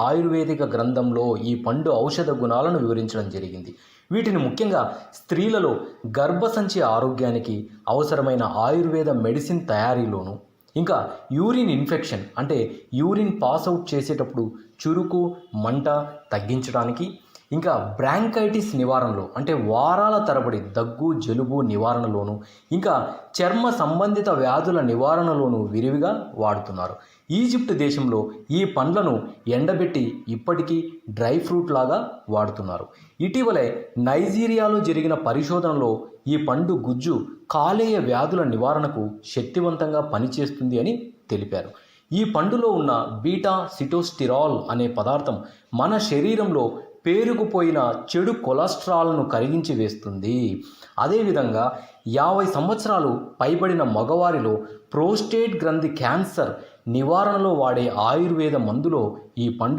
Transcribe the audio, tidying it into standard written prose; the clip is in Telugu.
ఆయుర్వేదిక గ్రంథంలో ఈ పండు ఔషధ గుణాలను వివరించడం జరిగింది. వీటిని ముఖ్యంగా స్త్రీలలో గర్భసంచి ఆరోగ్యానికి అవసరమైన ఆయుర్వేద మెడిసిన్ తయారీలోను, ఇంకా యూరిన్ ఇన్ఫెక్షన్ అంటే యూరిన్ పాస్ అవుట్ చేసేటప్పుడు చురుకు మంట తగ్గించడానికి, ఇంకా బ్రాంకైటిస్ నివారణలో అంటే వారాల తరబడి దగ్గు జలుబు నివారణలోను, ఇంకా చర్మ సంబంధిత వ్యాధుల నివారణలోను విరివిగా వాడుతున్నారు. ఈజిప్ట్ దేశంలో ఈ పండ్లను ఎండబెట్టి ఇప్పటికీ డ్రై ఫ్రూట్ లాగా వాడుతున్నారు. ఇటీవలే నైజీరియాలో జరిగిన పరిశోధనలో ఈ పండు గుజ్జు కాలేయ వ్యాధుల నివారణకు శక్తివంతంగా పనిచేస్తుంది అని తెలిపారు. ఈ పండులో ఉన్న బీటా సిటోస్టిరాల్ అనే పదార్థం మన శరీరంలో పేరుకుపోయిన చెడు కొలెస్ట్రాల్ను కరిగించి వేస్తుంది. అదేవిధంగా 50 సంవత్సరాలు పైబడిన మగవారిలో ప్రోస్టేట్ గ్రంథి క్యాన్సర్ నివారణలో వాడే ఆయుర్వేద మందులో ఈ పండు